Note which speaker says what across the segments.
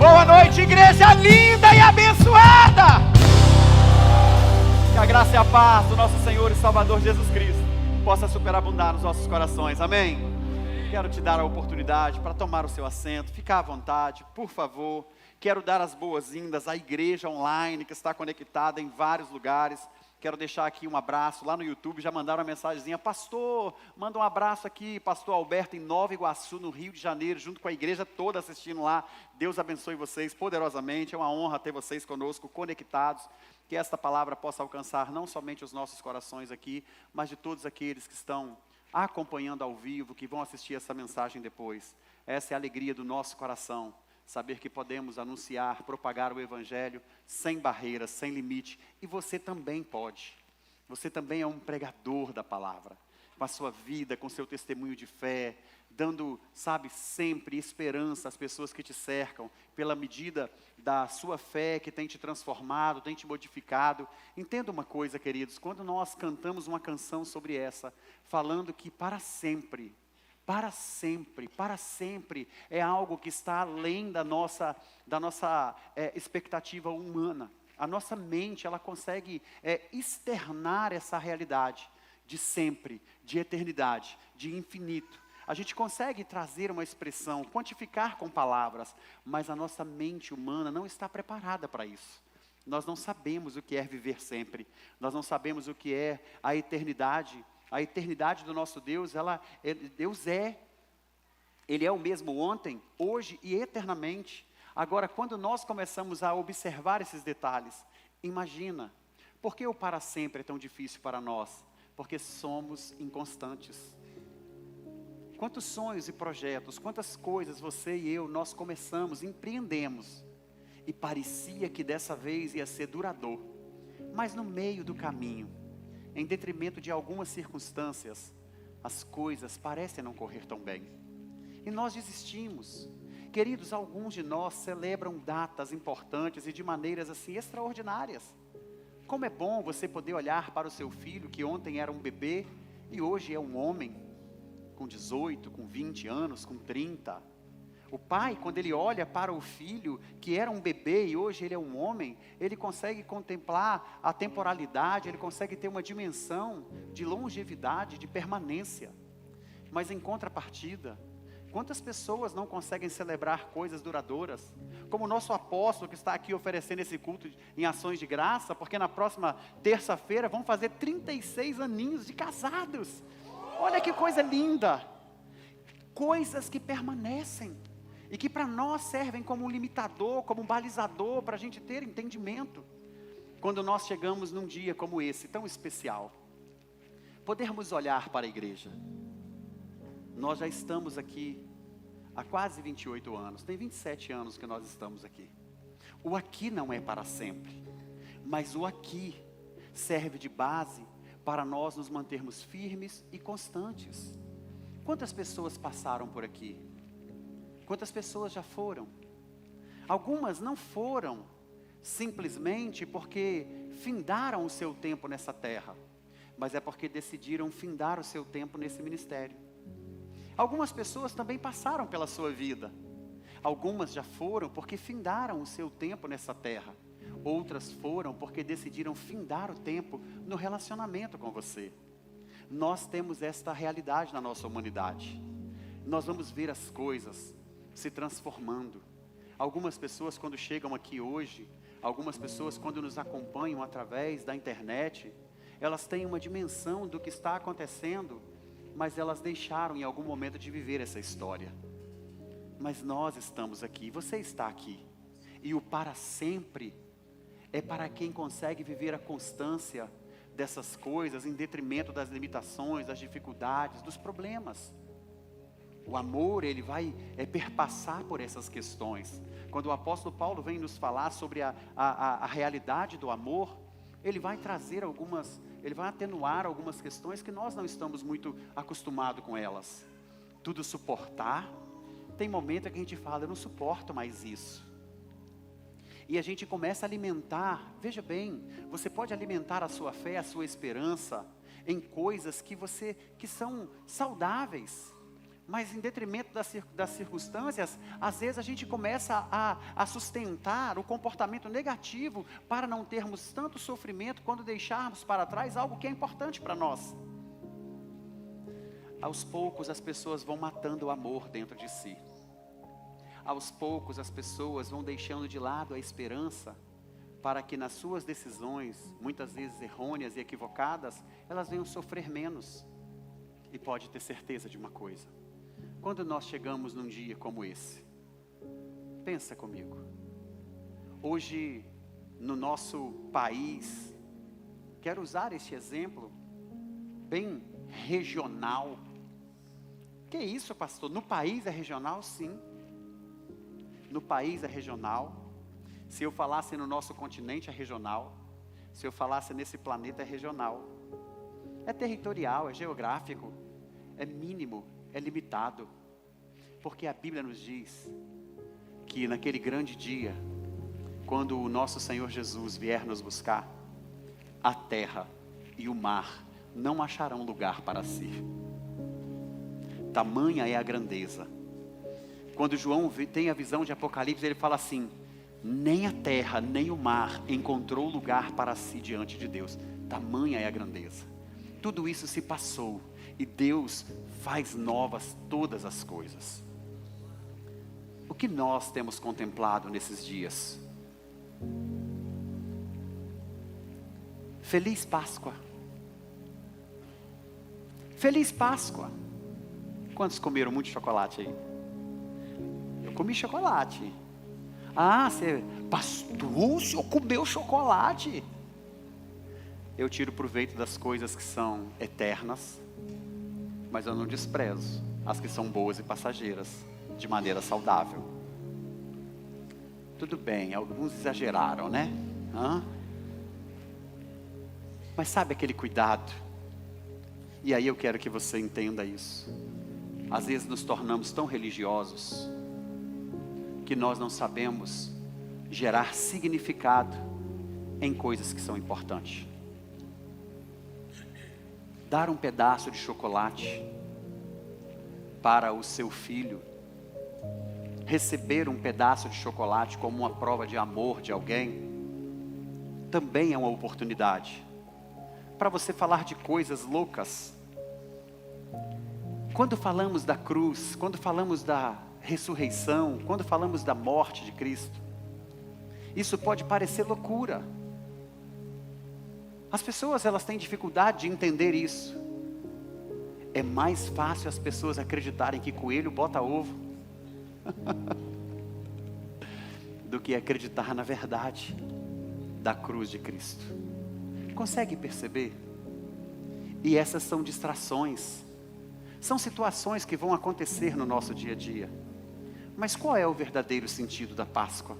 Speaker 1: Boa noite, igreja linda e abençoada. Que a graça e a paz do nosso Senhor e Salvador Jesus Cristo possa superabundar nos nossos corações, amém? Quero te dar a oportunidade para tomar o seu assento, ficar à vontade, por favor. Quero dar as boas-vindas à igreja online que está conectada em vários lugares. Quero deixar aqui um abraço, lá no YouTube já mandaram uma mensagenzinha: pastor, manda um abraço aqui, pastor Alberto em Nova Iguaçu, no Rio de Janeiro, junto com a igreja toda assistindo lá. Deus abençoe vocês poderosamente, é uma honra ter vocês conosco, conectados. Que esta palavra possa alcançar não somente os nossos corações aqui, mas de todos aqueles que estão acompanhando ao vivo, que vão assistir essa mensagem depois. Essa é a alegria do nosso coração. Saber que podemos anunciar, propagar o Evangelho sem barreiras, sem limite. E você também pode. Você também é um pregador da palavra. Com a sua vida, com seu testemunho de fé, dando, sabe, sempre esperança às pessoas que te cercam, pela medida da sua fé que tem te transformado, tem te modificado. Entenda uma coisa, queridos, quando nós cantamos uma canção sobre essa, falando que para sempre é algo que está além da nossa expectativa humana. A nossa mente, ela consegue externar essa realidade de sempre, de eternidade, de infinito. A gente consegue trazer uma expressão, quantificar com palavras, mas a nossa mente humana não está preparada para isso. Nós não sabemos o que é viver sempre, nós não sabemos o que é a eternidade. A eternidade do nosso Deus, Ele é o mesmo ontem, hoje e eternamente. Agora, quando nós começamos a observar esses detalhes, imagina, por que o para sempre é tão difícil para nós? Porque somos inconstantes. Quantos sonhos e projetos, quantas coisas você e eu, nós começamos, empreendemos, e parecia que dessa vez ia ser duradouro, mas no meio do caminho, em detrimento de algumas circunstâncias, as coisas parecem não correr tão bem. E nós desistimos. Queridos, alguns de nós celebram datas importantes e de maneiras assim extraordinárias. Como é bom você poder olhar para o seu filho, que ontem era um bebê, e hoje é um homem, com 18, com 20 anos, com 30. O pai, quando ele olha para o filho, que era um bebê e hoje ele é um homem, ele consegue contemplar a temporalidade, ele consegue ter uma dimensão de longevidade, de permanência. Mas em contrapartida, quantas pessoas não conseguem celebrar coisas duradouras? Como o nosso apóstolo que está aqui oferecendo esse culto em ações de graça, porque na próxima terça-feira vão fazer 36 aninhos de casados. Olha que coisa linda! Coisas que permanecem. E que para nós servem como um limitador, como um balizador, para a gente ter entendimento. Quando nós chegamos num dia como esse, tão especial, podermos olhar para a igreja. Nós já estamos aqui há quase 28 anos, tem 27 anos que nós estamos aqui. O aqui não é para sempre, mas o aqui serve de base para nós nos mantermos firmes e constantes. Quantas pessoas passaram por aqui? Quantas pessoas já foram? Algumas não foram simplesmente porque findaram o seu tempo nessa terra, mas é porque decidiram findar o seu tempo nesse ministério. Algumas pessoas também passaram pela sua vida. Algumas já foram porque findaram o seu tempo nessa terra. Outras foram porque decidiram findar o tempo no relacionamento com você. Nós temos esta realidade na nossa humanidade. Nós vamos ver as coisas se transformando. Algumas pessoas quando chegam aqui hoje, algumas pessoas quando nos acompanham através da internet, elas têm uma dimensão do que está acontecendo, mas elas deixaram em algum momento de viver essa história. Mas nós estamos aqui, você está aqui. E o para sempre é para quem consegue viver a constância dessas coisas em detrimento das limitações, das dificuldades, dos problemas. O amor, ele vai perpassar por essas questões. Quando o apóstolo Paulo vem nos falar sobre a realidade do amor, ele vai trazer ele vai atenuar algumas questões que nós não estamos muito acostumados com elas. Tudo suportar, tem momento que a gente fala, eu não suporto mais isso. E a gente começa a alimentar, veja bem, você pode alimentar a sua fé, a sua esperança, em coisas que são saudáveis. Mas em detrimento das circunstâncias, às vezes a gente começa a sustentar o comportamento negativo para não termos tanto sofrimento quando deixarmos para trás algo que é importante para nós. Aos poucos as pessoas vão matando o amor dentro de si. Aos poucos as pessoas vão deixando de lado a esperança para que nas suas decisões, muitas vezes errôneas e equivocadas, elas venham sofrer menos. E pode ter certeza de uma coisa: quando nós chegamos num dia como esse, pensa comigo, hoje no nosso país, quero usar este exemplo bem regional. Que isso, pastor? No país é regional? Sim. No país é regional. Se eu falasse no nosso continente é regional. Se eu falasse nesse planeta é regional. É territorial, é geográfico, é mínimo, é limitado. Porque a Bíblia nos diz que naquele grande dia, quando o nosso Senhor Jesus vier nos buscar, a terra e o mar não acharão lugar para si. Tamanha é a grandeza. Quando João tem a visão de Apocalipse, ele fala assim: nem a terra, nem o mar encontrou lugar para si diante de Deus. Tamanha é a grandeza. Tudo isso se passou e Deus faz novas todas as coisas. O que nós temos contemplado nesses dias? Feliz Páscoa. Feliz Páscoa. Quantos comeram muito chocolate aí? Eu comi chocolate. Ah, pastor, o senhor comeu chocolate? Eu tiro proveito das coisas que são eternas, mas eu não desprezo as que são boas e passageiras, de maneira saudável. Tudo bem, alguns exageraram, né? Mas sabe aquele cuidado? E aí eu quero que você entenda isso. Às vezes nos tornamos tão religiosos que nós não sabemos gerar significado em coisas que são importantes. Dar um pedaço de chocolate para o seu filho, receber um pedaço de chocolate como uma prova de amor de alguém, também é uma oportunidade para você falar de coisas loucas. Quando falamos da cruz, quando falamos da ressurreição, quando falamos da morte de Cristo, isso pode parecer loucura. As pessoas, elas têm dificuldade de entender isso. É mais fácil as pessoas acreditarem que coelho bota ovo do que acreditar na verdade da cruz de Cristo. Consegue perceber? E essas são distrações, são situações que vão acontecer no nosso dia a dia. Mas qual é o verdadeiro sentido da Páscoa?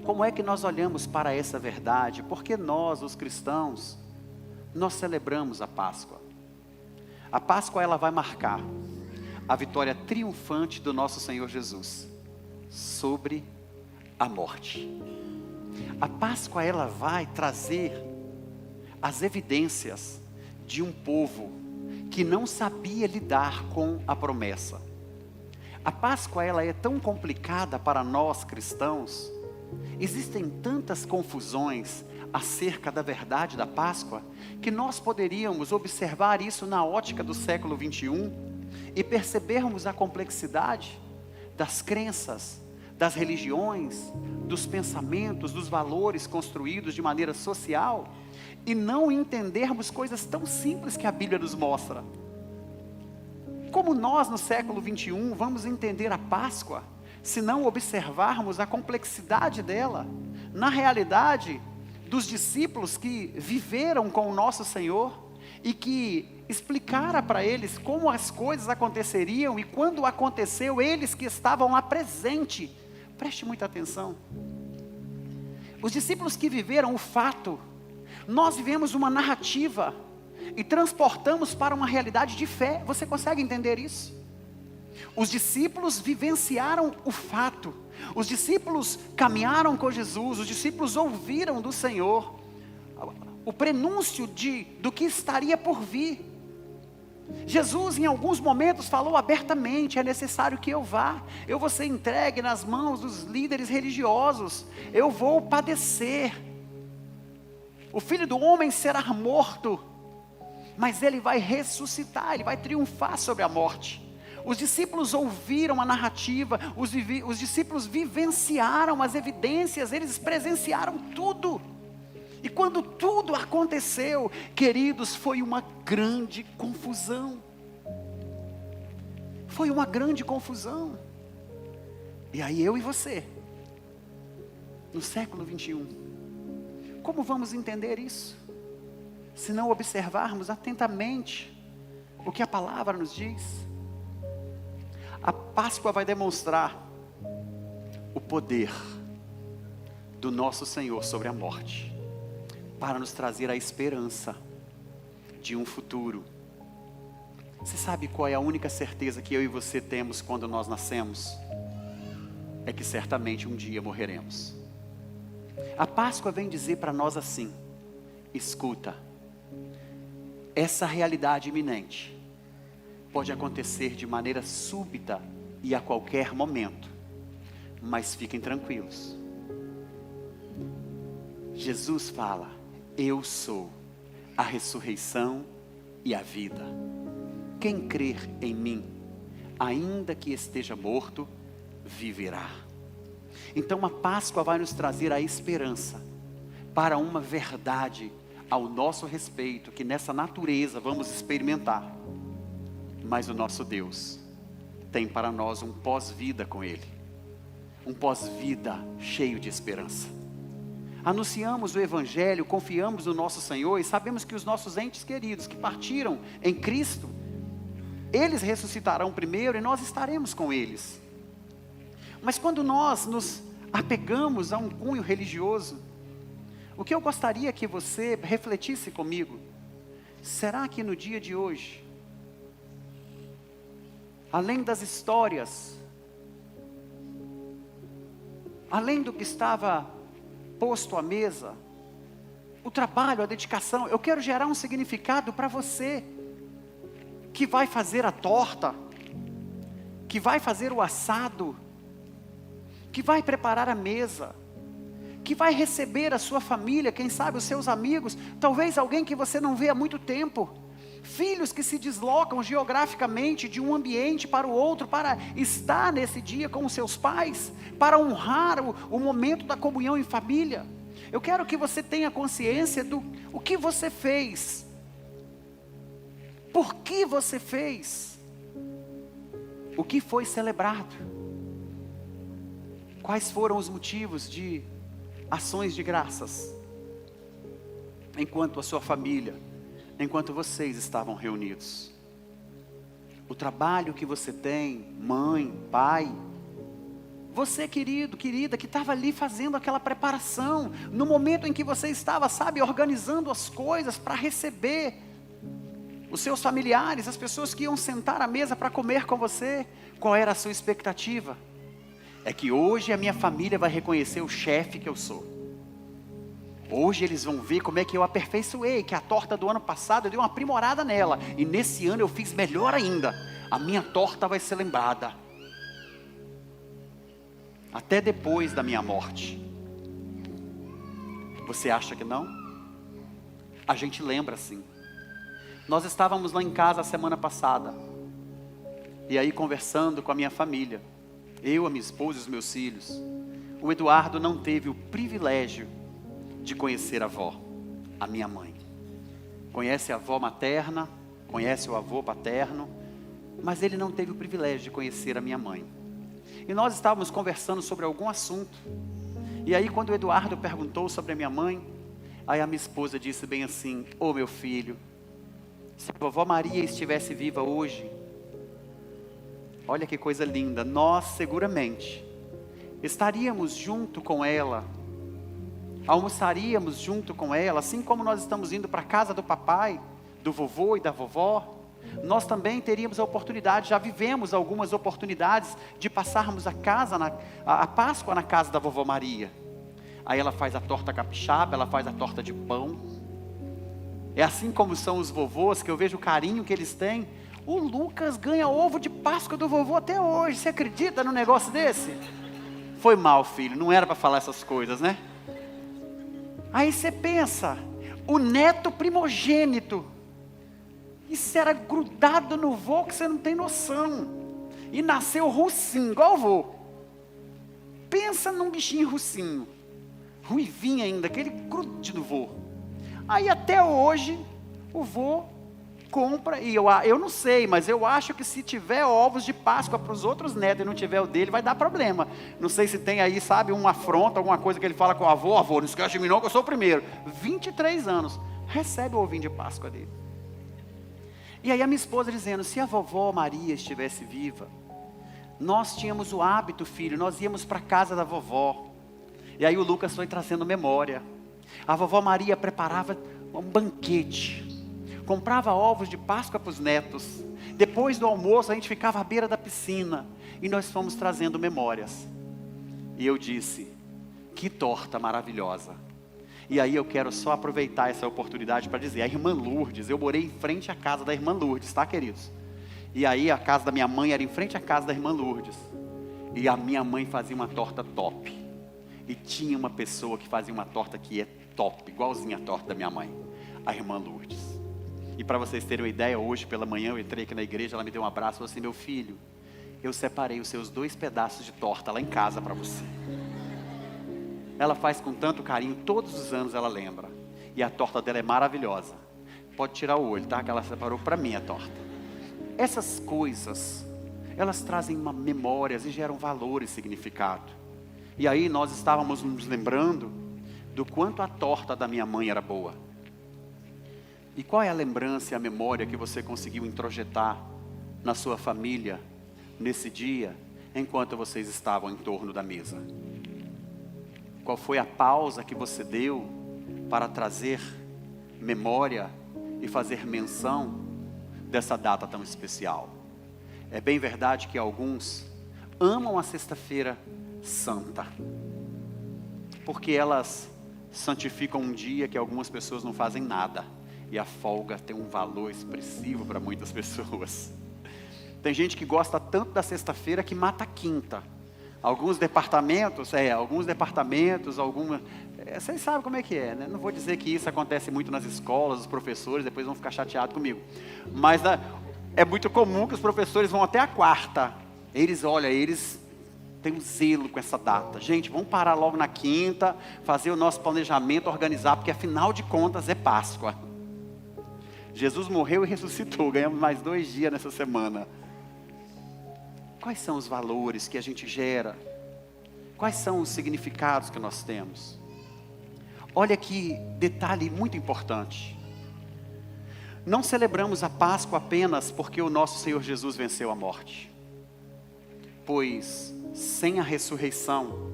Speaker 1: Como é que nós olhamos para essa verdade? Porque nós, os cristãos, nós celebramos a Páscoa. A Páscoa, ela vai marcar a vitória triunfante do nosso Senhor Jesus sobre a morte. A Páscoa, ela vai trazer as evidências de um povo que não sabia lidar com a promessa. A Páscoa, ela é tão complicada para nós cristãos. Existem tantas confusões acerca da verdade da Páscoa, que nós poderíamos observar isso na ótica do século 21 e percebermos a complexidade das crenças, das religiões, dos pensamentos, dos valores construídos de maneira social, e não entendermos coisas tão simples que a Bíblia nos mostra. Como nós no século 21 vamos entender a Páscoa, se não observarmos a complexidade dela, na realidade dos discípulos que viveram com o nosso Senhor, e que explicara para eles como as coisas aconteceriam, e quando aconteceu, eles que estavam lá presente, preste muita atenção, os discípulos que viveram o fato, nós vivemos uma narrativa, e transportamos para uma realidade de fé. Você consegue entender isso? Os discípulos vivenciaram o fato, os discípulos caminharam com Jesus, os discípulos ouviram do Senhor o prenúncio do que estaria por vir. Jesus em alguns momentos falou abertamente, é necessário que eu vá, eu vou ser entregue nas mãos dos líderes religiosos, eu vou padecer, o Filho do Homem será morto, mas ele vai ressuscitar, ele vai triunfar sobre a morte. Os discípulos ouviram a narrativa, os discípulos vivenciaram as evidências, eles presenciaram tudo. E quando tudo aconteceu, queridos, foi uma grande confusão. Foi uma grande confusão. E aí eu e você, no século 21, como vamos entender isso? Se não observarmos atentamente o que a palavra nos diz. A Páscoa vai demonstrar o poder do nosso Senhor sobre a morte, para nos trazer a esperança de um futuro. Você sabe qual é a única certeza que eu e você temos quando nós nascemos? É que certamente um dia morreremos. A Páscoa vem dizer para nós assim: escuta, essa realidade iminente pode acontecer de maneira súbita e a qualquer momento, mas fiquem tranquilos. Jesus fala: eu sou a ressurreição e a vida. Quem crer em mim, ainda que esteja morto, viverá. Então a Páscoa vai nos trazer a esperança para uma verdade ao nosso respeito, que nessa natureza vamos experimentar. Mas o nosso Deus tem para nós um pós-vida com Ele, um pós-vida cheio de esperança. Anunciamos o Evangelho, confiamos no nosso Senhor e sabemos que os nossos entes queridos que partiram em Cristo, eles ressuscitarão primeiro e nós estaremos com eles. Mas quando nós nos apegamos a um cunho religioso, o que eu gostaria que você refletisse comigo: será que no dia de hoje, além das histórias, além do que estava posto à mesa, o trabalho, a dedicação, eu quero gerar um significado para você, que vai fazer a torta, que vai fazer o assado, que vai preparar a mesa, que vai receber a sua família, quem sabe os seus amigos, talvez alguém que você não vê há muito tempo, filhos que se deslocam geograficamente de um ambiente para o outro, para estar nesse dia com os seus pais, para honrar o momento da comunhão em família. Eu quero que você tenha consciência do o que você fez, por que você fez, o que foi celebrado, quais foram os motivos de ações de graças, enquanto a sua família, enquanto vocês estavam reunidos. O trabalho que você tem, mãe, pai, você querido, querida, que estava ali fazendo aquela preparação, no momento em que você estava, sabe, organizando as coisas para receber os seus familiares, as pessoas que iam sentar à mesa para comer com você. Qual era a sua expectativa? É que hoje a minha família vai reconhecer o chefe que eu sou. Hoje eles vão ver como é que eu aperfeiçoei, que a torta do ano passado eu dei uma aprimorada nela, e nesse ano eu fiz melhor ainda. A minha torta vai ser lembrada até depois da minha morte. Você acha que não? A gente lembra sim. Nós estávamos lá em casa a semana passada, e aí conversando com a minha família, eu, a minha esposa e os meus filhos. O Eduardo não teve o privilégio de conhecer a avó, a minha mãe. Conhece a avó materna, conhece o avô paterno, mas ele não teve o privilégio de conhecer a minha mãe. E nós estávamos conversando sobre algum assunto, e aí quando o Eduardo perguntou sobre a minha mãe, aí a minha esposa disse bem assim: ô meu filho, se a vovó Maria estivesse viva hoje, olha que coisa linda, nós seguramente estaríamos junto com ela, almoçaríamos junto com ela, assim como nós estamos indo para a casa do papai, do vovô e da vovó. Nós também teríamos a oportunidade, já vivemos algumas oportunidades de passarmos a Páscoa na casa da vovó Maria. Aí ela faz a torta capixaba, ela faz a torta de pão. É assim como são os vovôs, que eu vejo o carinho que eles têm O Lucas ganha ovo de Páscoa do vovô até hoje. Você acredita num negócio desse? Foi mal, filho, não era para falar essas coisas, né? Aí você pensa, o neto primogênito, isso era grudado no vô que você não tem noção. E nasceu russinho, igual o vô. Pensa num bichinho russinho, ruivinho ainda, aquele grude do vô. Aí até hoje, o vô compra, e eu não sei, mas eu acho que se tiver ovos de Páscoa para os outros netos e não tiver o dele, vai dar problema. Não sei se tem aí, sabe, uma afronta, alguma coisa que ele fala com o avô, não esquece de mim não que eu sou o primeiro. 23 anos, recebe o ovinho de Páscoa dele. E aí a minha esposa dizendo, se a vovó Maria estivesse viva, nós tínhamos o hábito, filho, nós íamos para a casa da vovó. E aí o Lucas foi trazendo memória. A vovó Maria preparava um banquete, comprava ovos de Páscoa para os netos. Depois do almoço a gente ficava à beira da piscina e nós fomos trazendo memórias. E eu disse, que torta maravilhosa. E aí eu quero só aproveitar essa oportunidade para dizer, a irmã Lourdes, eu morei em frente à casa da irmã Lourdes, tá, queridos? E aí a casa da minha mãe era em frente à casa da irmã Lourdes. E a minha mãe fazia uma torta top. E tinha uma pessoa que fazia uma torta que é top, igualzinha a torta da minha mãe, a irmã Lourdes. E para vocês terem uma ideia, hoje pela manhã eu entrei aqui na igreja, ela me deu um abraço e falou assim, meu filho, eu separei os seus 2 pedaços de torta lá em casa para você. Ela faz com tanto carinho, todos os anos ela lembra. E a torta dela é maravilhosa. Pode tirar o olho, tá? Que ela separou para mim a torta. Essas coisas, elas trazem memórias e geram valor e significado. E aí nós estávamos nos lembrando do quanto a torta da minha mãe era boa. E qual é a lembrança e a memória que você conseguiu introjetar na sua família, nesse dia, enquanto vocês estavam em torno da mesa? Qual foi a pausa que você deu para trazer memória e fazer menção dessa data tão especial? É bem verdade que alguns amam a Sexta-feira Santa, porque elas santificam um dia que algumas pessoas não fazem nada, e a folga tem um valor expressivo para muitas pessoas. Tem gente que gosta tanto da sexta-feira que mata a quinta. Alguns departamentos, vocês sabem como é que é, né? Não vou dizer que isso acontece muito nas escolas, os professores depois vão ficar chateados comigo. Mas é muito comum que os professores vão até a quarta. Eles têm um zelo com essa data. Gente, vamos parar logo na quinta, fazer o nosso planejamento, organizar, porque afinal de contas é Páscoa. Jesus morreu e ressuscitou, ganhamos mais 2 dias nessa semana. Quais são os valores que a gente gera? Quais são os significados que nós temos? Olha que detalhe muito importante. Não celebramos a Páscoa apenas porque o nosso Senhor Jesus venceu a morte. Pois sem a ressurreição,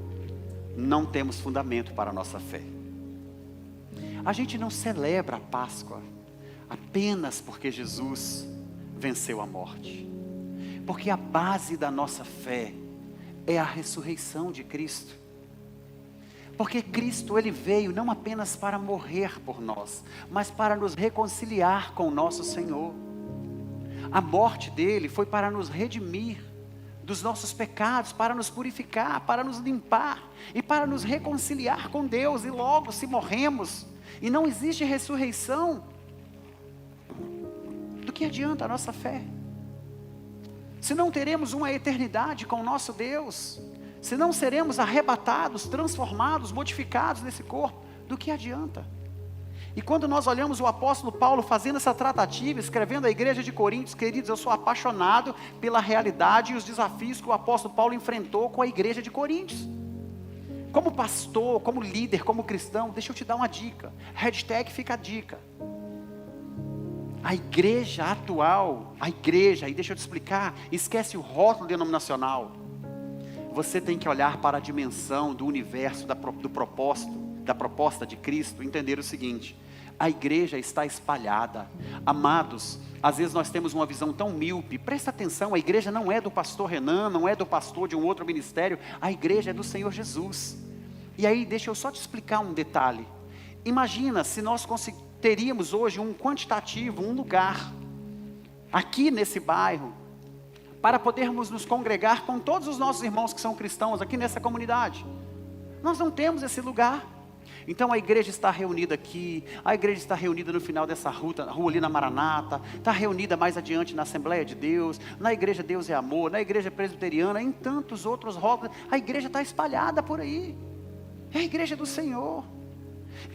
Speaker 1: não temos fundamento para a nossa fé. A gente não celebra a Páscoa apenas porque Jesus venceu a morte. Porque a base da nossa fé é a ressurreição de Cristo. Porque Cristo, Ele veio não apenas para morrer por nós, mas para nos reconciliar com o nosso Senhor. A morte dEle foi para nos redimir dos nossos pecados, para nos purificar, para nos limpar e para nos reconciliar com Deus. E logo, se morremos e não existe ressurreição, do que adianta a nossa fé? Se não teremos uma eternidade com o nosso Deus, se não seremos arrebatados, transformados, modificados nesse corpo, do que adianta? E quando nós olhamos o apóstolo Paulo fazendo essa tratativa, escrevendo à igreja de Coríntios, queridos, eu sou apaixonado pela realidade e os desafios que o apóstolo Paulo enfrentou com a igreja de Coríntios. Como pastor, como líder, como cristão, deixa eu te dar uma dica, hashtag fica a dica. A igreja atual, e deixa eu te explicar, esquece o rótulo denominacional. Você tem que olhar para a dimensão do universo, do propósito, da proposta de Cristo, entender o seguinte: a igreja está espalhada. Amados, às vezes nós temos uma visão tão míope. Presta atenção, a igreja não é do pastor Renan, não é do pastor de um outro ministério, a igreja é do Senhor Jesus. E aí deixa eu só te explicar um detalhe. Imagina se nós teríamos hoje um quantitativo, um lugar aqui nesse bairro, para podermos nos congregar com todos os nossos irmãos que são cristãos aqui nessa comunidade. Nós não temos esse lugar. Então a igreja está reunida aqui, a igreja está reunida no final dessa rua ali na Maranata, está reunida mais adiante na Assembleia de Deus, na igreja Deus é Amor, na igreja presbiteriana, em tantos outros rótulos. A igreja está espalhada por aí, é a igreja do Senhor.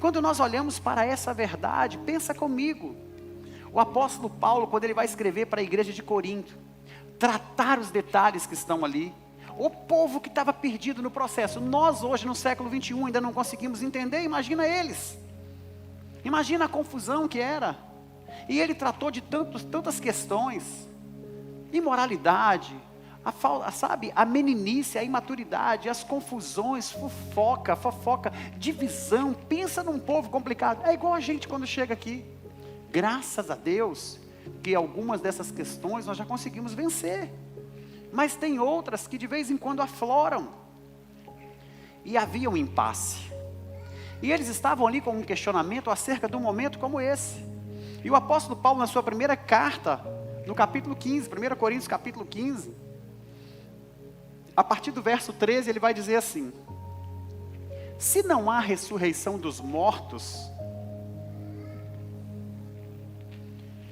Speaker 1: Quando nós olhamos para essa verdade, pensa comigo, o apóstolo Paulo, quando ele vai escrever para a igreja de Corinto, tratar os detalhes que estão ali, o povo que estava perdido no processo. Nós hoje no século 21 ainda não conseguimos entender, imagina eles. Imagina a confusão que era. E ele tratou de tantas questões. Imoralidade, a meninice, a imaturidade, as confusões, fofoca, divisão. Pensa num povo complicado. É igual a gente quando chega aqui. Graças a Deus que algumas dessas questões nós já conseguimos vencer. Mas tem outras que de vez em quando afloram. E havia um impasse. E eles estavam ali com um questionamento acerca de um momento como esse. E o apóstolo Paulo, na sua primeira carta, no capítulo 15, 1 Coríntios capítulo 15, a partir do verso 13, ele vai dizer assim: se não há ressurreição dos mortos,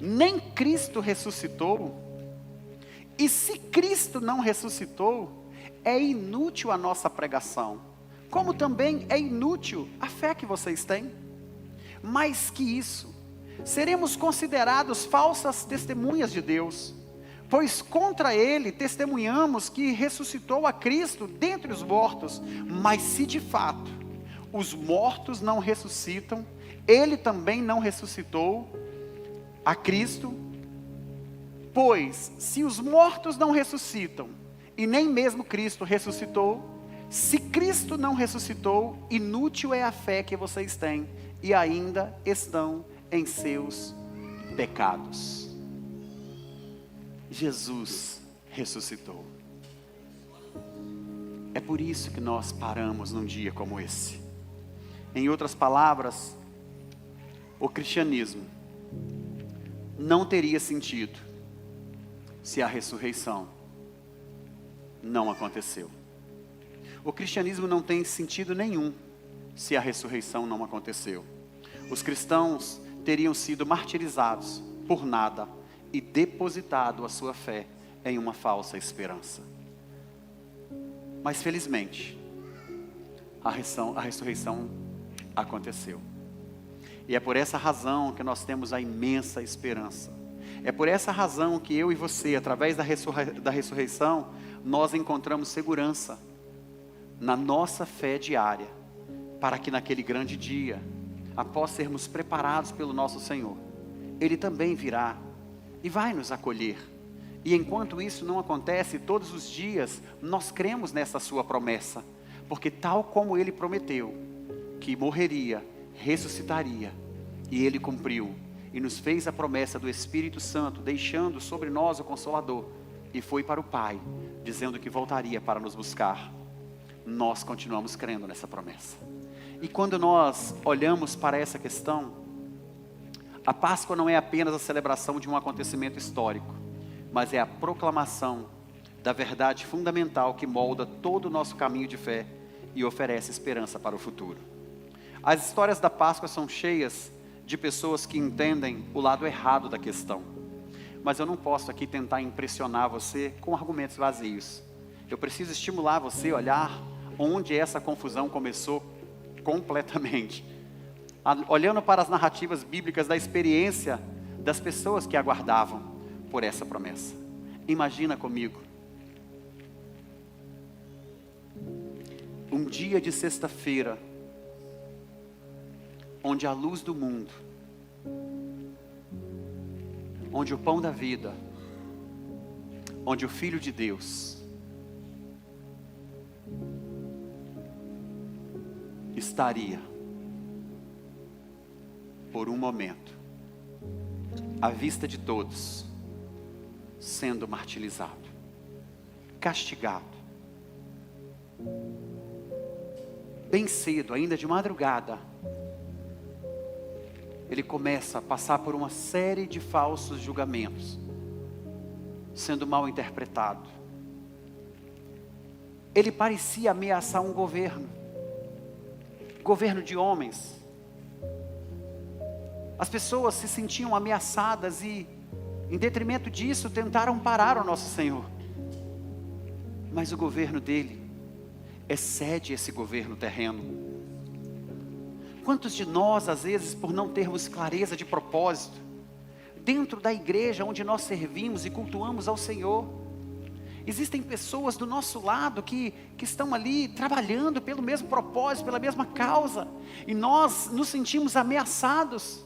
Speaker 1: nem Cristo ressuscitou, e se Cristo não ressuscitou, é inútil a nossa pregação, como também é inútil a fé que vocês têm. Mais que isso, seremos considerados falsas testemunhas de Deus, pois contra Ele testemunhamos que ressuscitou a Cristo dentre os mortos. Mas se de fato os mortos não ressuscitam, Ele também não ressuscitou a Cristo. Pois, se os mortos não ressuscitam, e nem mesmo Cristo ressuscitou, se Cristo não ressuscitou, inútil é a fé que vocês têm, e ainda estão em seus pecados. Jesus ressuscitou. É por isso que nós paramos num dia como esse. Em outras palavras, o cristianismo não teria sentido se a ressurreição não aconteceu. O cristianismo não tem sentido nenhum se a ressurreição não aconteceu. Os cristãos teriam sido martirizados por nada e depositado a sua fé em uma falsa esperança. Mas felizmente, a ressurreição aconteceu. E é por essa razão que nós temos a imensa esperança. É por essa razão que eu e você, através da ressurreição, nós encontramos segurança na nossa fé diária, para que naquele grande dia, após sermos preparados pelo nosso Senhor, Ele também virá e vai nos acolher. E enquanto isso não acontece, todos os dias, nós cremos nessa sua promessa, porque tal como Ele prometeu, que morreria, ressuscitaria, e Ele cumpriu, e nos fez a promessa do Espírito Santo, deixando sobre nós o Consolador, e foi para o Pai, dizendo que voltaria para nos buscar. Nós continuamos crendo nessa promessa. E quando nós olhamos para essa questão, a Páscoa não é apenas a celebração de um acontecimento histórico, mas é a proclamação da verdade fundamental que molda todo o nosso caminho de fé e oferece esperança para o futuro. As histórias da Páscoa são cheias de pessoas que entendem o lado errado da questão. Mas eu não posso aqui tentar impressionar você com argumentos vazios. Eu preciso estimular você a olhar onde essa confusão começou completamente. Olhando para as narrativas bíblicas da experiência das pessoas que aguardavam por essa promessa. Imagina comigo. Um dia de sexta-feira, onde a luz do mundo, onde o pão da vida, onde o Filho de Deus estaria, por um momento, à vista de todos, sendo martirizado, castigado. Bem cedo, ainda de madrugada, ele começa a passar por uma série de falsos julgamentos, sendo mal interpretado. Ele parecia ameaçar um governo de homens. As pessoas se sentiam ameaçadas e, em detrimento disso, tentaram parar o nosso Senhor. Mas o governo dele excede esse governo terreno. Quantos de nós, às vezes, por não termos clareza de propósito, dentro da igreja onde nós servimos e cultuamos ao Senhor, existem pessoas do nosso lado que estão ali trabalhando pelo mesmo propósito, pela mesma causa, e nós nos sentimos ameaçados.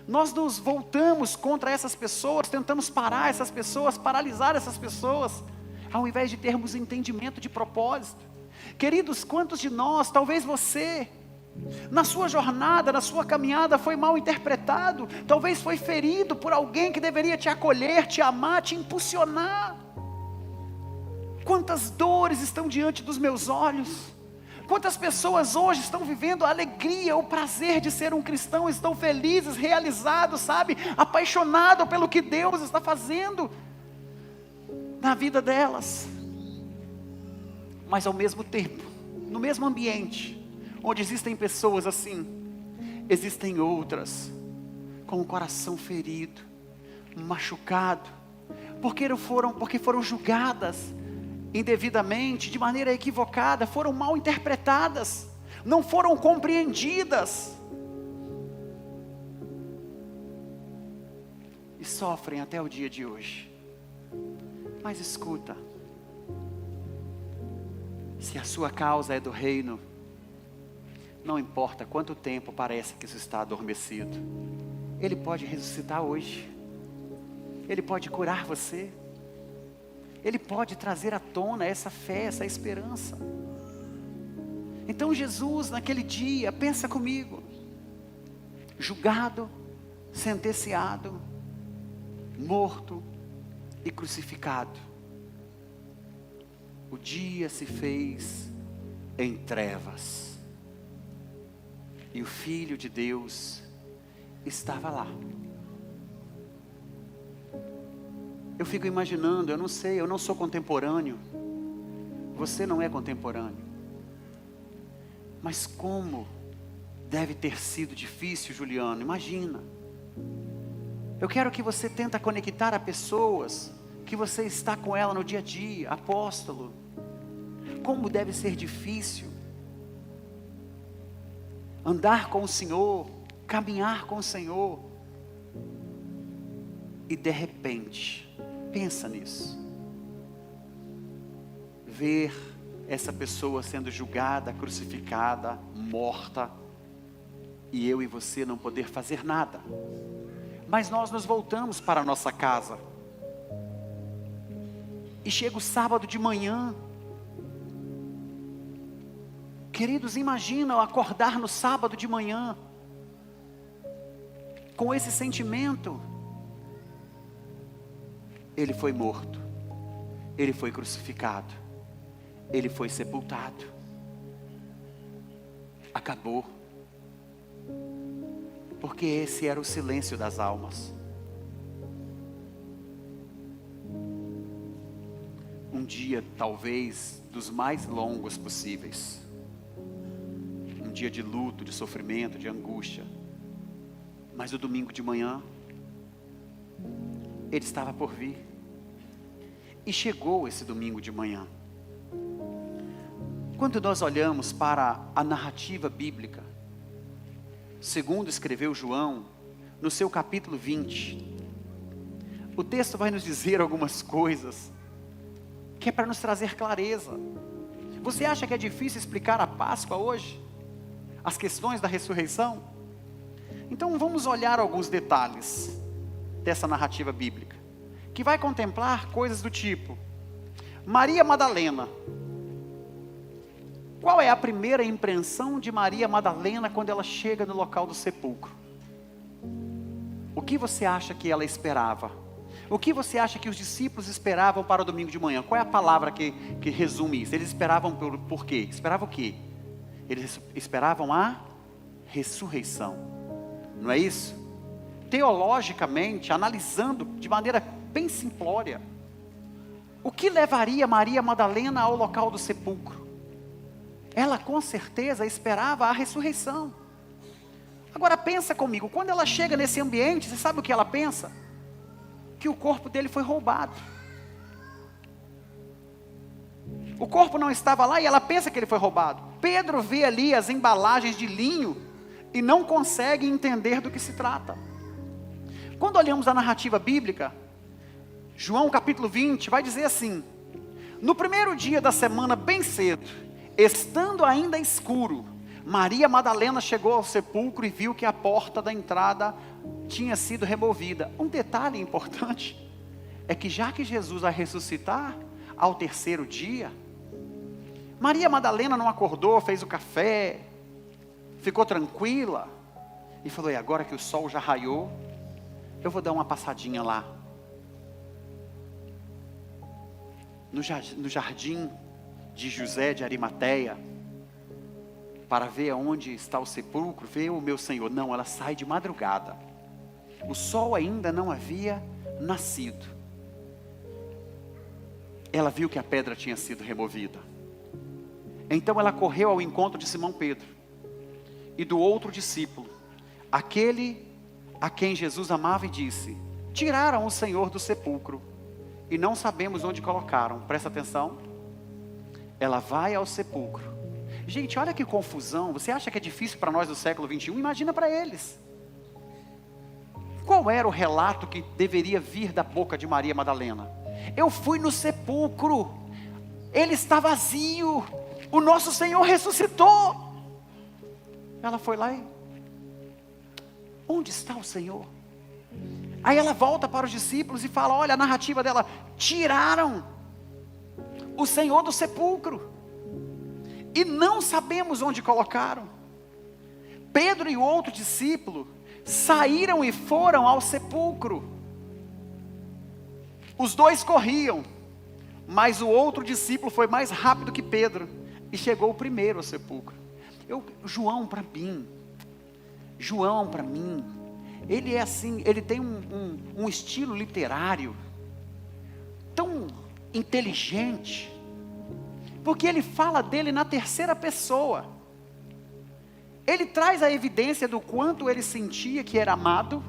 Speaker 1: Nós nos voltamos contra essas pessoas, tentamos parar essas pessoas, paralisar essas pessoas, ao invés de termos entendimento de propósito. Queridos, quantos de nós, talvez você, na sua jornada, na sua caminhada, foi mal interpretado, talvez foi ferido por alguém que deveria te acolher, te amar, te impulsionar. Quantas dores estão diante dos meus olhos, quantas pessoas hoje estão vivendo a alegria, o prazer de ser um cristão, estão felizes, realizados, sabe, apaixonados pelo que Deus está fazendo na vida delas. Mas ao mesmo tempo, no mesmo ambiente, onde existem pessoas assim, existem outras, com o coração ferido, machucado, porque foram julgadas indevidamente, de maneira equivocada, foram mal interpretadas, não foram compreendidas, e sofrem até o dia de hoje. Mas escuta, se a sua causa é do reino, não importa quanto tempo parece que isso está adormecido, Ele pode ressuscitar hoje, Ele pode curar você, Ele pode trazer à tona essa fé, essa esperança. Então Jesus, naquele dia, pensa comigo, julgado, sentenciado, morto e crucificado, o dia se fez em trevas, e o Filho de Deus estava lá. Eu fico imaginando, eu não sei, eu não sou contemporâneo, você não é contemporâneo, mas como deve ter sido difícil, Juliano, imagina. Eu quero que você tente conectar a pessoas que você está com ela no dia a dia, apóstolo, como deve ser difícil andar com o Senhor, caminhar com o Senhor, e de repente, pensa nisso, ver essa pessoa sendo julgada, crucificada, morta, e eu e você não poder fazer nada, mas nós nos voltamos para a nossa casa, e chega o sábado de manhã. Queridos, imagina eu acordar no sábado de manhã, com esse sentimento. Ele foi morto, Ele foi crucificado, Ele foi sepultado, acabou, porque esse era o silêncio das almas. Um dia talvez dos mais longos possíveis, um dia de luto, de sofrimento, de angústia, mas o domingo de manhã, Ele estava por vir, e chegou esse domingo de manhã. Quando nós olhamos para a narrativa bíblica, segundo escreveu João, no seu capítulo 20, o texto vai nos dizer algumas coisas, que é para nos trazer clareza. Você acha que é difícil explicar a Páscoa hoje? As questões da ressurreição? Então vamos olhar alguns detalhes dessa narrativa bíblica, que vai contemplar coisas do tipo, Maria Madalena. Qual é a primeira impressão de Maria Madalena quando ela chega no local do sepulcro? O que você acha que ela esperava? O que você acha que os discípulos esperavam para o domingo de manhã? Qual é a palavra que resume isso? Eles esperavam por quê? Esperavam o quê? Eles esperavam a ressurreição, não é isso? Teologicamente, analisando de maneira bem simplória, O que levaria Maria Madalena ao local do sepulcro? Ela com certeza esperava a ressurreição. Agora pensa comigo, quando ela chega nesse ambiente, você sabe o que ela pensa? Que o corpo dele foi roubado. O corpo não estava lá e ela pensa que ele foi roubado. Pedro vê ali as embalagens de linho e não consegue entender do que se trata. Quando olhamos a narrativa bíblica, João capítulo 20 vai dizer assim: no primeiro dia da semana, bem cedo, estando ainda escuro, Maria Madalena chegou ao sepulcro e viu que a porta da entrada tinha sido removida. Um detalhe importante é que já que Jesus vai ressuscitar ao terceiro dia, Maria Madalena não acordou, fez o café, ficou tranquila e falou: e agora que o sol já raiou, eu vou dar uma passadinha lá no jardim de José de Arimateia, para ver onde está o sepulcro, ver o meu Senhor. Não, ela sai de madrugada, o sol ainda não havia nascido. Ela viu que a pedra tinha sido removida. Então ela correu ao encontro de Simão Pedro e do outro discípulo, aquele a quem Jesus amava, e disse: tiraram o Senhor do sepulcro e não sabemos onde colocaram. Presta atenção. Ela vai ao sepulcro. Gente, olha que confusão. Você acha que é difícil para nós do século 21? Imagina para eles. Qual era o relato que deveria vir da boca de Maria Madalena? Eu fui no sepulcro, ele está vazio, o nosso Senhor ressuscitou. Ela foi lá e: onde está o Senhor? Aí ela volta para os discípulos e fala, olha a narrativa dela: tiraram o Senhor do sepulcro e não sabemos onde colocaram. Pedro e o outro discípulo saíram e foram ao sepulcro. Os dois corriam, mas o outro discípulo foi mais rápido que Pedro e chegou primeiro ao sepulcro. João para mim, ele é assim, ele tem um estilo literário tão inteligente, porque ele fala dele na terceira pessoa. Ele traz a evidência do quanto ele sentia que era amado,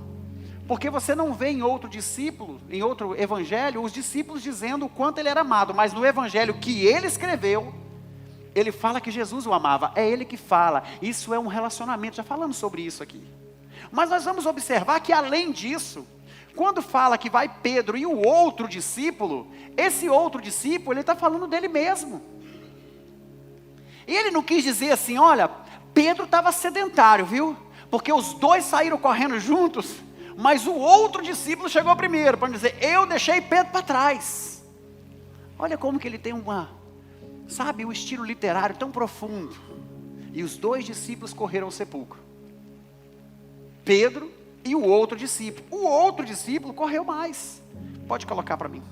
Speaker 1: porque você não vê em outro discípulo, em outro evangelho, os discípulos dizendo o quanto ele era amado, mas no evangelho que ele escreveu, ele fala que Jesus o amava, é ele que fala. Isso é um relacionamento, já falamos sobre isso aqui. Mas nós vamos observar que além disso, quando fala que vai Pedro e o outro discípulo, esse outro discípulo, ele está falando dele mesmo. E ele não quis dizer assim, olha, Pedro estava sedentário, viu? Porque os dois saíram correndo juntos, mas o outro discípulo chegou primeiro, para dizer, eu deixei Pedro para trás. Olha como que ele tem sabe, o estilo literário tão profundo. E os dois discípulos correram ao sepulcro, Pedro e o outro discípulo. O outro discípulo correu mais. Pode colocar para mim.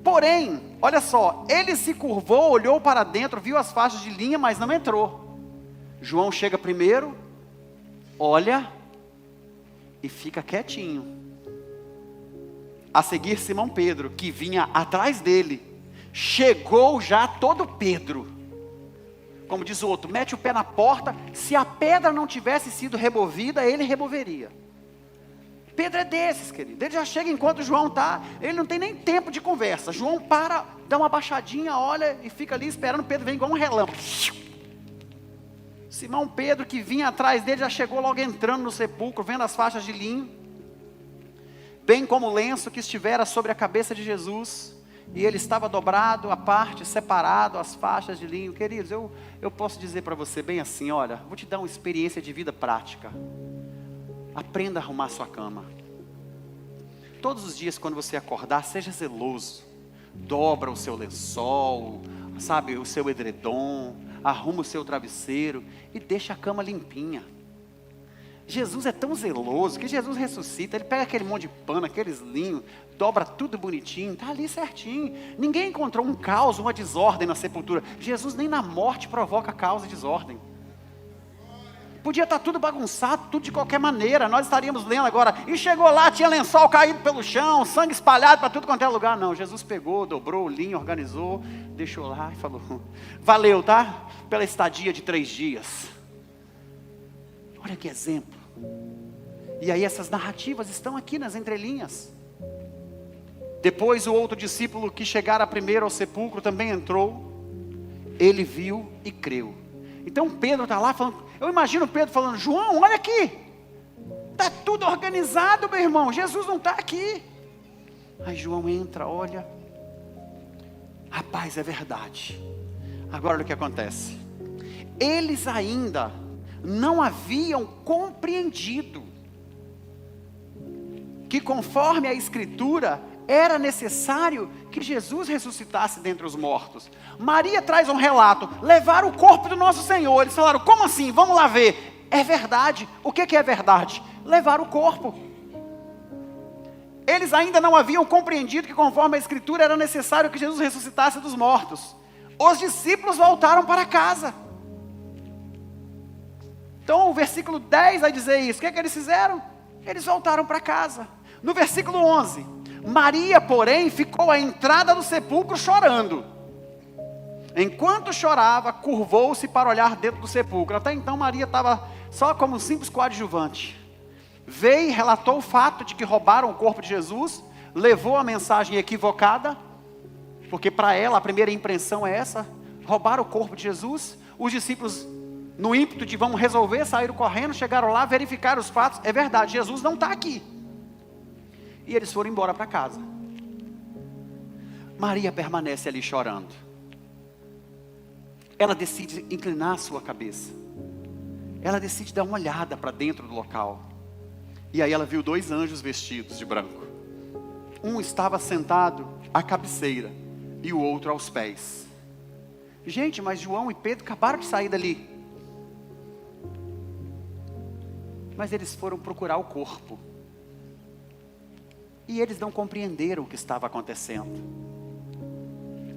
Speaker 1: Porém, olha só, ele se curvou, olhou para dentro, viu as faixas de linha, mas não entrou. João chega primeiro, olha e fica quietinho. A seguir Simão Pedro, que vinha atrás dele, chegou já todo Pedro. Como diz o outro, mete o pé na porta. Se a pedra não tivesse sido removida, ele removeria. Pedro é desses, querido. Ele já chega enquanto João está. Ele não tem nem tempo de conversa. João para, dá uma baixadinha, olha e fica ali esperando. Pedro vem igual um relâmpago. Simão Pedro, que vinha atrás dele, já chegou logo entrando no sepulcro, vendo as faixas de linho, bem como o lenço que estivera sobre a cabeça de Jesus. E ele estava dobrado à parte, separado, as faixas de linho. Queridos, eu posso dizer para você bem assim, olha, vou te dar uma experiência de vida prática. Aprenda a arrumar sua cama. Todos os dias quando você acordar, seja zeloso. Dobra o seu lençol, sabe, o seu edredom, arruma o seu travesseiro e deixa a cama limpinha. Jesus é tão zeloso que Jesus ressuscita, ele pega aquele monte de pano, aqueles linhos, dobra tudo bonitinho, está ali certinho. Ninguém encontrou um caos, uma desordem na sepultura. Jesus nem na morte provoca caos e desordem. Podia estar tudo bagunçado, tudo de qualquer maneira. Nós estaríamos lendo agora. E chegou lá, tinha lençol caído pelo chão, sangue espalhado para tudo quanto é lugar. Não, Jesus pegou, dobrou o linho, organizou, deixou lá e falou: valeu, tá? Pela estadia de 3 dias. Olha que exemplo. E aí essas narrativas estão aqui nas entrelinhas. Depois o outro discípulo que chegara primeiro ao sepulcro também entrou. Ele viu e creu. Então Pedro está lá falando, eu imagino Pedro falando: João, olha aqui, está tudo organizado, meu irmão, Jesus não está aqui. Aí João entra, olha, rapaz, é verdade. Agora olha o que acontece. Eles ainda não haviam compreendido que conforme a Escritura, era necessário que Jesus ressuscitasse dentre os mortos. Maria traz um relato: levaram o corpo do nosso Senhor. Eles falaram: como assim? Vamos lá ver. É verdade. O que é verdade? Levar o corpo. Eles ainda não haviam compreendido que conforme a Escritura era necessário que Jesus ressuscitasse dos mortos. Os discípulos voltaram para casa. Então o versículo 10 vai dizer isso. O que eles fizeram? Eles voltaram para casa. No versículo 11, Maria, porém, ficou à entrada do sepulcro chorando. Enquanto chorava, curvou-se para olhar dentro do sepulcro. Até então Maria estava só como um simples coadjuvante. Veio e relatou o fato de que roubaram o corpo de Jesus, levou a mensagem equivocada, porque para ela a primeira impressão é essa: roubaram o corpo de Jesus. Os discípulos, no ímpeto de vamos resolver, saíram correndo, chegaram lá, verificaram os fatos. É verdade, Jesus não está aqui. E eles foram embora para casa. Maria permanece ali chorando. Ela decide inclinar a sua cabeça. Ela decide dar uma olhada para dentro do local. E aí ela viu 2 anjos vestidos de branco. Um estava sentado à cabeceira e o outro aos pés. Gente, mas João e Pedro acabaram de sair dali. Mas eles foram procurar o corpo. E eles não compreenderam o que estava acontecendo.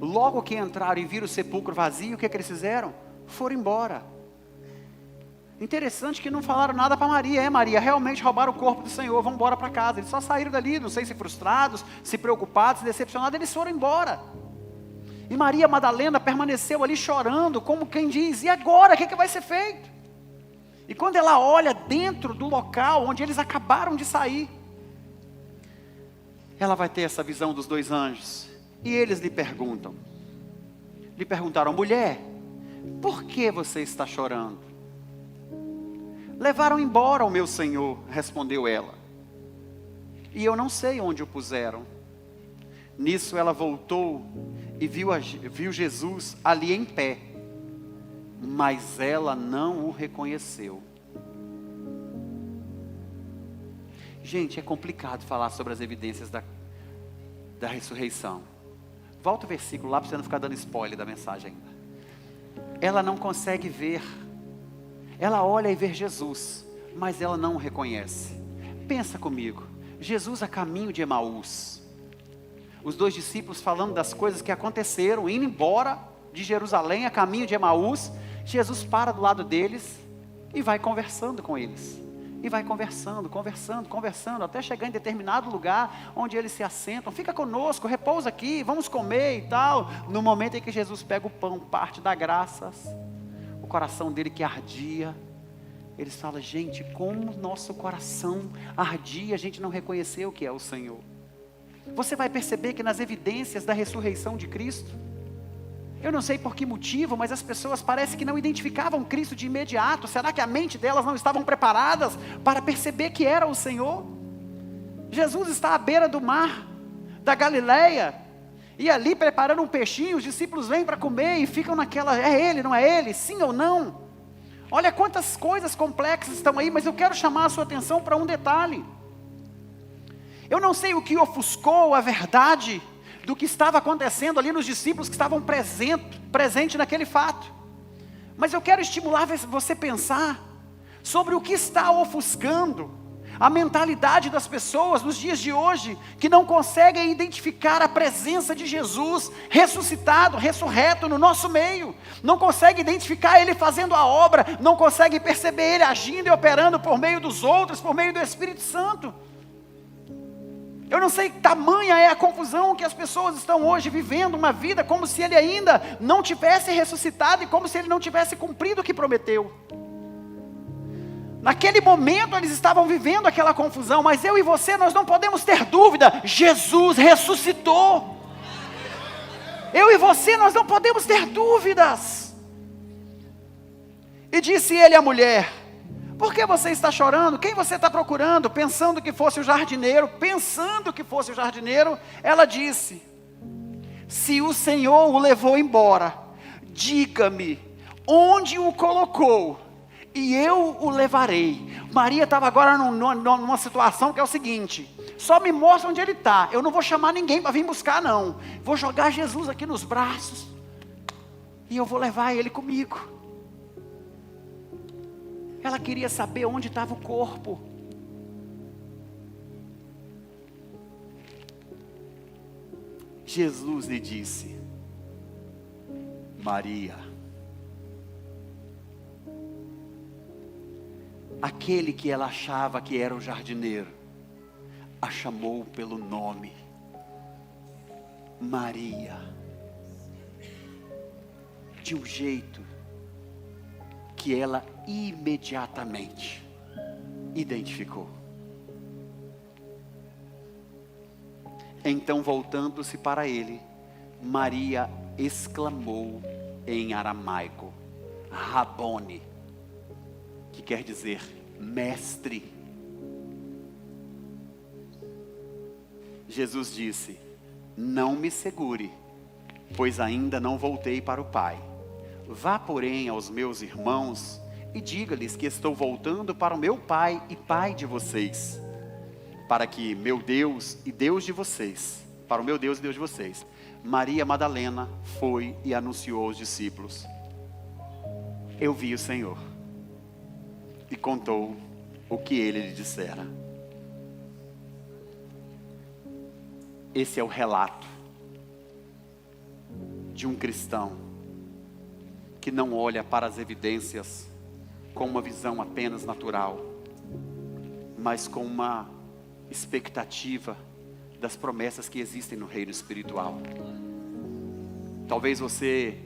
Speaker 1: Logo que entraram e viram o sepulcro vazio, o que eles fizeram? Foram embora. Interessante que não falaram nada para Maria. Maria, realmente roubaram o corpo do Senhor, vão embora para casa. Eles só saíram dali, não sei se frustrados, se preocupados, se decepcionados, eles foram embora. E Maria Madalena permaneceu ali chorando, como quem diz: e agora, o que vai ser feito? E quando ela olha dentro do local onde eles acabaram de sair, ela vai ter essa visão dos 2 anjos. E eles lhe perguntaram: mulher, por que você está chorando? Levaram embora o meu Senhor, respondeu ela, e eu não sei onde o puseram. Nisso ela voltou e viu Jesus ali em pé, mas ela não o reconheceu. Gente, é complicado falar sobre as evidências da ressurreição. Volta o versículo lá para você não ficar dando spoiler da mensagem ainda. Ela não consegue ver. Ela olha e vê Jesus, mas ela não o reconhece. Pensa comigo. Jesus a caminho de Emaús. Os 2 discípulos falando das coisas que aconteceram, indo embora de Jerusalém a caminho de Emaús. Jesus para do lado deles e vai conversando com eles. E vai conversando, até chegar em determinado lugar, onde eles se assentam: fica conosco, repousa aqui, vamos comer e tal. No momento em que Jesus pega o pão, parte dá graças, o coração dele que ardia, eles falam: gente, como nosso coração ardia, a gente não reconheceu o que é o Senhor. Você vai perceber que nas evidências da ressurreição de Cristo, eu não sei por que motivo, mas as pessoas parece que não identificavam Cristo de imediato. Será que a mente delas não estavam preparadas para perceber que era o Senhor? Jesus está à beira do mar da Galileia, e ali preparando um peixinho, os discípulos vêm para comer e ficam naquela: é ele, não é ele? Sim ou não? Olha quantas coisas complexas estão aí, mas eu quero chamar a sua atenção para um detalhe. Eu não sei o que ofuscou a verdade do que estava acontecendo ali nos discípulos que estavam presentes naquele fato. Mas eu quero estimular você a pensar sobre o que está ofuscando A mentalidade das pessoas nos dias de hoje, que não conseguem identificar a presença de Jesus ressuscitado, ressurreto no nosso meio, não conseguem identificar Ele fazendo a obra, não conseguem perceber Ele agindo e operando por meio dos outros, por meio do Espírito Santo. Eu não sei que tamanha é a confusão que as pessoas estão hoje vivendo uma vida como se Ele ainda não tivesse ressuscitado e como se Ele não tivesse cumprido o que prometeu. Naquele momento eles estavam vivendo aquela confusão, mas eu e você, nós não podemos ter dúvida, Jesus ressuscitou. Eu e você, nós não podemos ter dúvidas. E disse ele à mulher: por que você está chorando? Quem você está procurando? Pensando que fosse o jardineiro, ela disse: se o Senhor o levou embora, diga-me onde o colocou, e eu o levarei. Maria estava agora numa situação que é o seguinte: só me mostra onde ele está, eu não vou chamar ninguém para vir buscar não, vou jogar Jesus aqui nos braços, e eu vou levar ele comigo. Ela queria saber onde estava o corpo. Jesus lhe disse: Maria. Aquele que ela achava que era o jardineiro, a chamou pelo nome: Maria. De um jeito que ela imediatamente identificou. Então, voltando-se para ele, Maria exclamou em aramaico: Rabone, que quer dizer mestre. Jesus disse: não me segure, pois ainda não voltei para o Pai. Vá, porém, aos meus irmãos e diga-lhes que estou voltando para o meu Pai e Pai de vocês, para que meu Deus e Deus de vocês, para o meu Deus e Deus de vocês. Maria Madalena foi e anunciou aos discípulos: eu vi o Senhor, e contou o que ele lhe dissera. Esse é o relato de um cristão que não olha para as evidências com uma visão apenas natural, mas com uma expectativa das promessas que existem no reino espiritual. Talvez você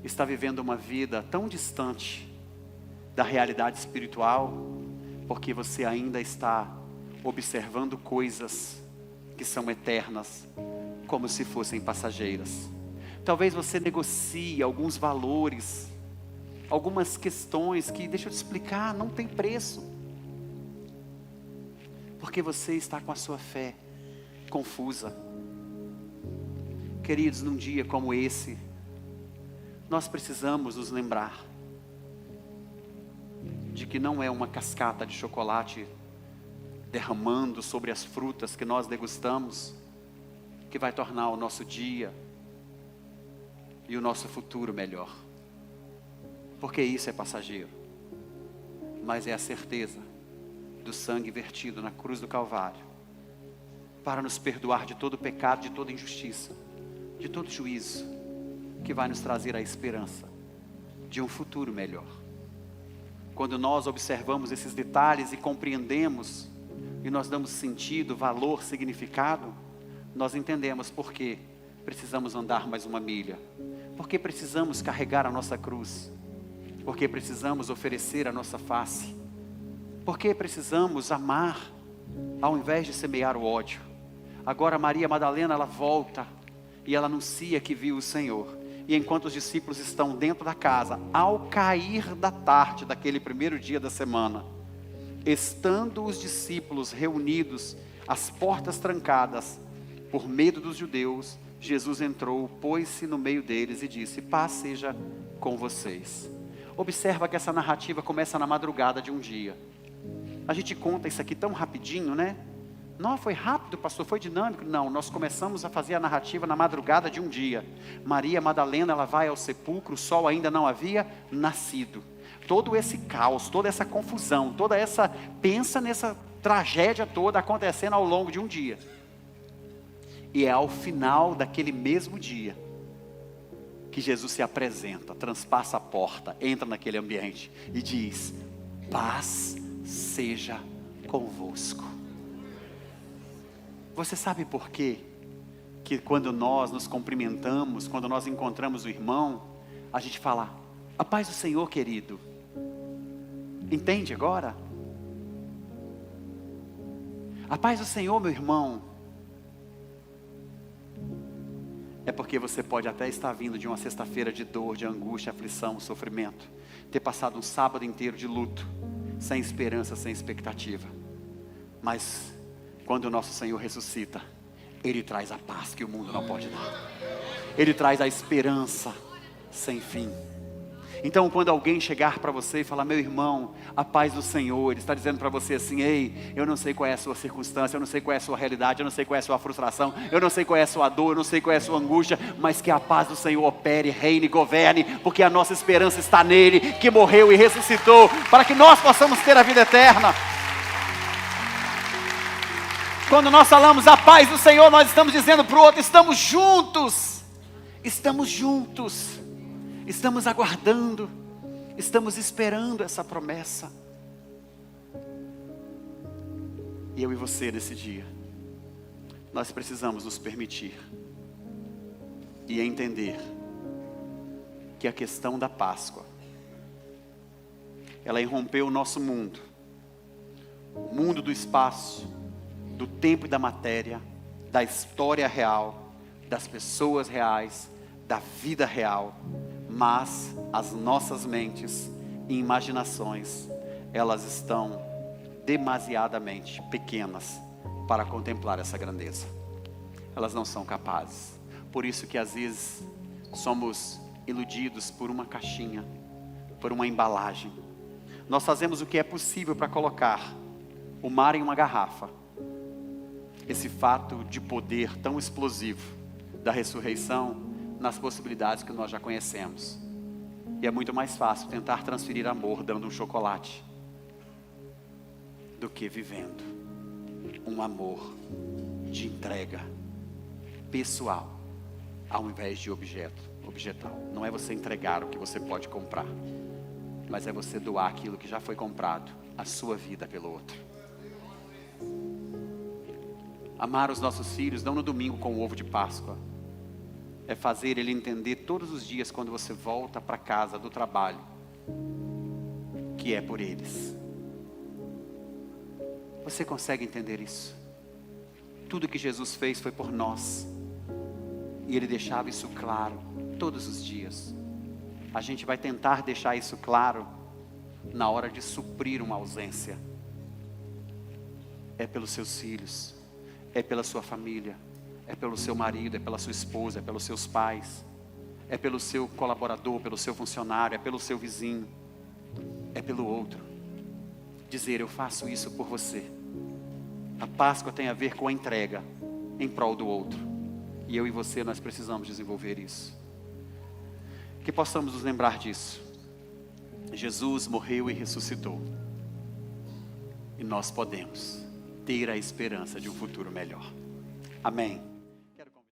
Speaker 1: está vivendo uma vida tão distante da realidade espiritual, porque você ainda está observando coisas que são eternas, como se fossem passageiras. Talvez você negocie alguns valores, algumas questões que, deixa eu te explicar, não tem preço. Porque você está com a sua fé confusa. Queridos, num dia como esse, nós precisamos nos lembrar de que não é uma cascata de chocolate derramando sobre as frutas que nós degustamos que vai tornar o nosso dia e o nosso futuro melhor, porque isso é passageiro, mas é a certeza do sangue vertido na cruz do Calvário, para nos perdoar de todo pecado, de toda injustiça, de todo juízo, que vai nos trazer a esperança de um futuro melhor. Quando nós observamos esses detalhes e compreendemos, e nós damos sentido, valor, significado, nós entendemos por que precisamos andar mais uma milha, porque precisamos carregar a nossa cruz, porque precisamos oferecer a nossa face, porque precisamos amar ao invés de semear o ódio. Agora Maria Madalena, ela volta e ela anuncia que viu o Senhor. E enquanto os discípulos estão dentro da casa, ao cair da tarde daquele primeiro dia da semana, estando os discípulos reunidos, as portas trancadas, por medo dos judeus, Jesus entrou, pôs-se no meio deles e disse: paz seja com vocês. Observa que essa narrativa começa na madrugada de um dia. A gente conta isso aqui tão rapidinho, né? Não, foi rápido, pastor, foi dinâmico. Não, nós começamos a fazer a narrativa na madrugada de um dia. Maria Madalena, ela vai ao sepulcro, o sol ainda não havia nascido. Todo esse caos, toda essa confusão, pensa tragédia toda acontecendo ao longo de um dia. E é ao final daquele mesmo dia que Jesus se apresenta, transpassa a porta, entra naquele ambiente e diz: paz seja convosco. Você sabe por quê? Que quando nós nos cumprimentamos, quando nós encontramos o irmão, a gente fala: a paz do Senhor, querido. Entende agora? A paz do Senhor, meu irmão. É porque você pode até estar vindo de uma sexta-feira de dor, de angústia, aflição, sofrimento, ter passado um sábado inteiro de luto, sem esperança, sem expectativa. Mas quando o nosso Senhor ressuscita, Ele traz a paz que o mundo não pode dar. Ele traz a esperança sem fim. Então, quando alguém chegar para você e falar: meu irmão, a paz do Senhor, Ele está dizendo para você assim: ei, eu não sei qual é a sua circunstância, eu não sei qual é a sua realidade, eu não sei qual é a sua frustração, eu não sei qual é a sua dor, eu não sei qual é a sua angústia, mas que a paz do Senhor opere, reine, governe, porque a nossa esperança está nele, que morreu e ressuscitou, para que nós possamos ter a vida eterna. Quando nós falamos a paz do Senhor, nós estamos dizendo para o outro: estamos juntos, estamos juntos. Estamos aguardando, estamos esperando essa promessa. E eu e você nesse dia, nós precisamos nos permitir e entender que a questão da Páscoa, ela irrompeu o nosso mundo, o mundo do espaço, do tempo e da matéria, da história real, das pessoas reais, da vida real. Mas as nossas mentes e imaginações, elas estão demasiadamente pequenas para contemplar essa grandeza. Elas não são capazes. Por isso que às vezes somos iludidos por uma caixinha, por uma embalagem. Nós fazemos o que é possível para colocar o mar em uma garrafa. Esse fato de poder tão explosivo da ressurreição nas possibilidades que nós já conhecemos. E é muito mais fácil tentar transferir amor dando um chocolate do que vivendo um amor de entrega pessoal ao invés de objetal. Não é você entregar o que você pode comprar, mas é você doar aquilo que já foi comprado, a sua vida pelo outro. Amar os nossos filhos não no domingo com o ovo de Páscoa, é fazer ele entender todos os dias quando você volta para casa do trabalho, que é por eles. Você consegue entender isso? Tudo que Jesus fez foi por nós. E Ele deixava isso claro todos os dias. A gente vai tentar deixar isso claro na hora de suprir uma ausência. É pelos seus filhos, é pela sua família, é pelo seu marido, é pela sua esposa, é pelos seus pais, é pelo seu colaborador, pelo seu funcionário, é pelo seu vizinho, é pelo outro. Dizer: eu faço isso por você. A Páscoa tem a ver com a entrega em prol do outro. E eu e você, nós precisamos desenvolver isso. Que possamos nos lembrar disso. Jesus morreu e ressuscitou. E nós podemos ter a esperança de um futuro melhor. Amém.